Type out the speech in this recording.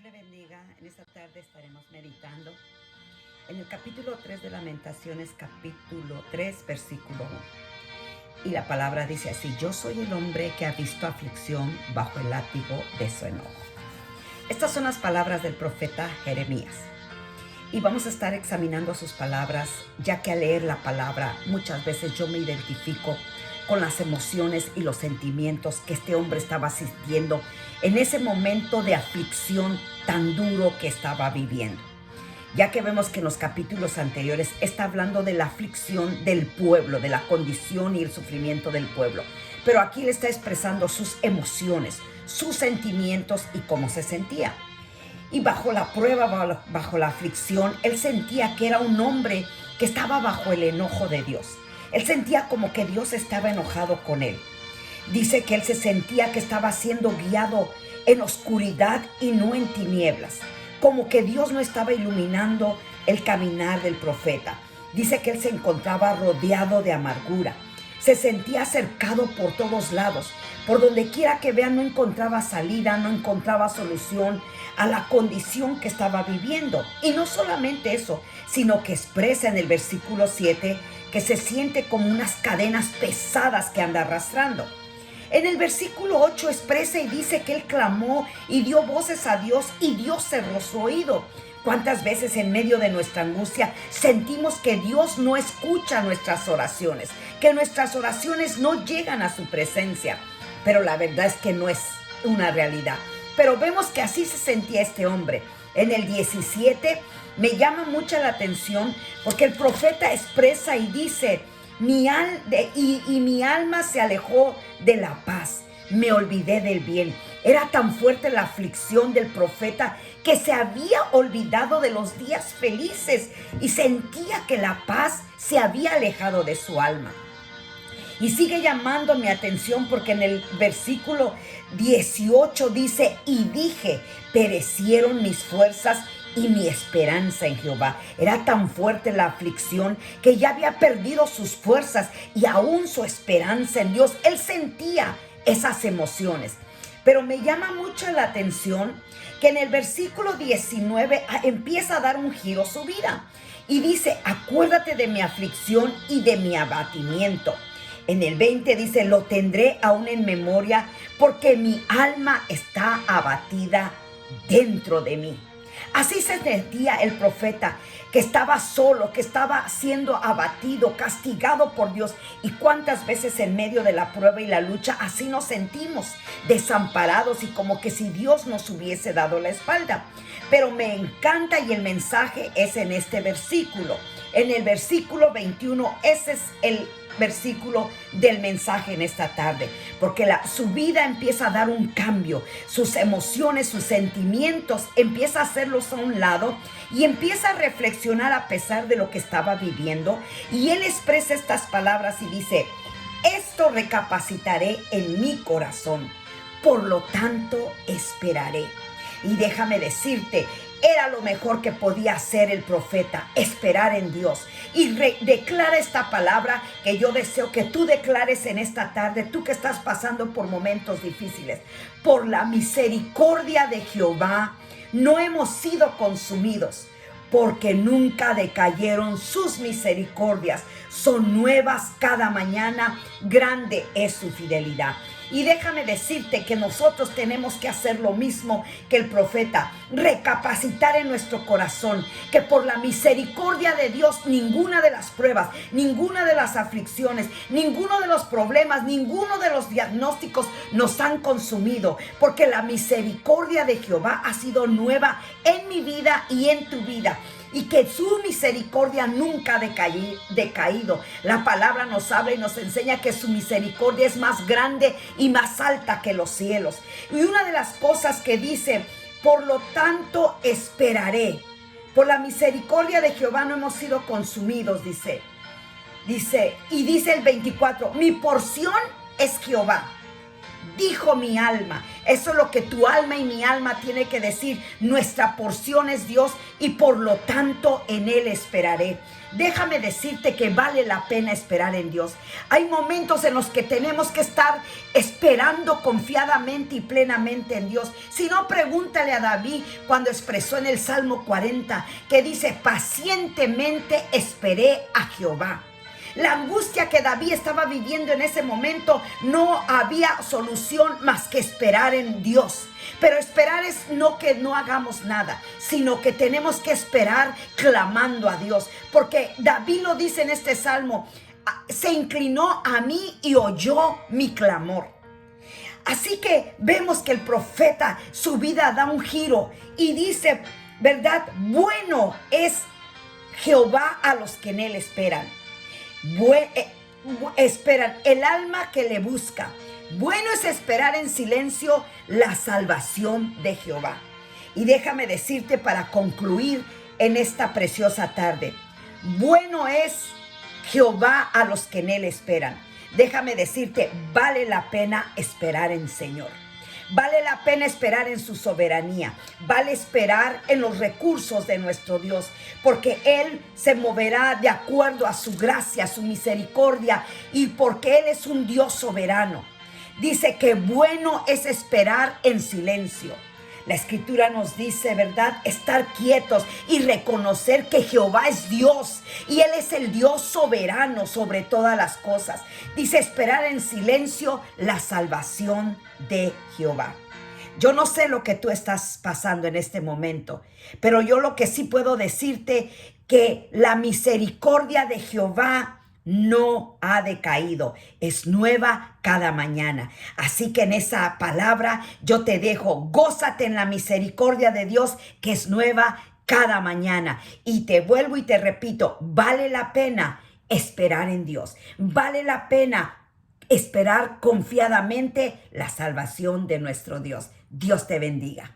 le bendiga. En esta tarde estaremos meditando en el capítulo 3 de Lamentaciones, capítulo 3, versículo 1. Y la palabra dice así: yo soy el hombre que ha visto aflicción bajo el látigo de su enojo. Estas son las palabras del profeta Jeremías. Y vamos a estar examinando sus palabras, ya que al leer la palabra muchas veces yo me identifico con las emociones y los sentimientos que este hombre estaba sintiendo en ese momento de aflicción tan duro que estaba viviendo. Ya que vemos que en los capítulos anteriores está hablando de la aflicción del pueblo, de la condición y el sufrimiento del pueblo. Pero aquí le está expresando sus emociones, sus sentimientos y cómo se sentía. Y bajo la prueba, bajo la aflicción, él sentía que era un hombre que estaba bajo el enojo de Dios. Él sentía como que Dios estaba enojado con él. Dice que él se sentía que estaba siendo guiado en oscuridad y no en tinieblas. Como que Dios no estaba iluminando el caminar del profeta. Dice que él se encontraba rodeado de amargura. Se sentía cercado por todos lados. Por donde quiera que vea no encontraba salida, no encontraba solución a la condición que estaba viviendo. Y no solamente eso, sino que expresa en el versículo 7 que se siente como unas cadenas pesadas que anda arrastrando. En el versículo 8 expresa y dice que él clamó y dio voces a Dios y Dios cerró su oído. ¿Cuántas veces en medio de nuestra angustia sentimos que Dios no escucha nuestras oraciones, que nuestras oraciones no llegan a su presencia? Pero la verdad es que no es una realidad. Pero vemos que así se sentía este hombre. En el 17 me llama mucha la atención porque el profeta expresa y dice: mi alma se alejó de la paz, me olvidé del bien. Era tan fuerte la aflicción del profeta que se había olvidado de los días felices y sentía que la paz se había alejado de su alma. Y sigue llamando mi atención porque en el versículo 18 dice: y dije, perecieron mis fuerzas y mi esperanza en Jehová. Era tan fuerte la aflicción que ya había perdido sus fuerzas y aún su esperanza en Dios. Él sentía esas emociones. Pero me llama mucho la atención que en el versículo 19 empieza a dar un giro su vida. Y dice: acuérdate de mi aflicción y de mi abatimiento. En el 20 dice: lo tendré aún en memoria porque mi alma está abatida dentro de mí. Así se sentía el profeta, que estaba solo, que estaba siendo abatido, castigado por Dios. Y cuántas veces en medio de la prueba y la lucha así nos sentimos, desamparados y como que si Dios nos hubiese dado la espalda. Pero me encanta y el mensaje es en este versículo. En el versículo 21, ese es el versículo del mensaje en esta tarde, porque su vida empieza a dar un cambio, sus emociones, sus sentimientos empieza a hacerlos a un lado y empieza a reflexionar a pesar de lo que estaba viviendo. Y él expresa estas palabras y dice: esto recapacitaré en mi corazón, por lo tanto esperaré. Y déjame decirte, era lo mejor que podía hacer el profeta, esperar en Dios. Y declara esta palabra que yo deseo que tú declares en esta tarde, tú que estás pasando por momentos difíciles. Por la misericordia de Jehová no hemos sido consumidos, porque nunca decayeron sus misericordias. Son nuevas cada mañana, grande es su fidelidad. Y déjame decirte que nosotros tenemos que hacer lo mismo que el profeta, recapacitar en nuestro corazón que por la misericordia de Dios ninguna de las pruebas, ninguna de las aflicciones, ninguno de los problemas, ninguno de los diagnósticos nos han consumido, porque la misericordia de Jehová ha sido nueva en mi vida y en tu vida. Y que su misericordia nunca ha decaído. La palabra nos habla y nos enseña que su misericordia es más grande y más alta que los cielos. Y una de las cosas que dice: por lo tanto esperaré. Por la misericordia de Jehová no hemos sido consumidos, dice. Y dice el 24: mi porción es Jehová. dijo mi alma. Eso es lo que tu alma y mi alma tiene que decir. Nuestra porción es Dios y por lo tanto en Él esperaré. Déjame decirte que vale la pena esperar en Dios. Hay momentos en los que tenemos que estar esperando confiadamente y plenamente en Dios. Si no, pregúntale a David cuando expresó en el Salmo 40, que dice: pacientemente esperé a Jehová. La angustia que David estaba viviendo en ese momento, no había solución más que esperar en Dios. Pero esperar es no que no hagamos nada, sino que tenemos que esperar clamando a Dios. Porque David lo dice en este salmo: se inclinó a mí y oyó mi clamor. Así que vemos que el profeta, su vida da un giro y dice, ¿verdad? Bueno es Jehová a los que en Él esperan. Esperan el alma que le busca. Bueno es esperar en silencio la salvación de Jehová. Y déjame decirte para concluir en esta preciosa tarde: bueno es Jehová a los que en Él esperan. Déjame decirte, vale la pena esperar en Señor. Vale la pena esperar en su soberanía. Vale esperar en los recursos de nuestro Dios, porque Él se moverá de acuerdo a su gracia, a su misericordia, y porque Él es un Dios soberano. Dice que bueno es esperar en silencio. La Escritura nos dice, ¿verdad?, estar quietos y reconocer que Jehová es Dios y Él es el Dios soberano sobre todas las cosas. Dice esperar en silencio la salvación de Jehová. Yo no sé lo que tú estás pasando en este momento, pero yo lo que sí puedo decirte, que la misericordia de Jehová no ha decaído, es nueva cada mañana. Así que en esa palabra yo te dejo: gózate en la misericordia de Dios, que es nueva cada mañana. Y te vuelvo y te repito, vale la pena esperar en Dios, vale la pena esperar confiadamente la salvación de nuestro Dios. Dios te bendiga.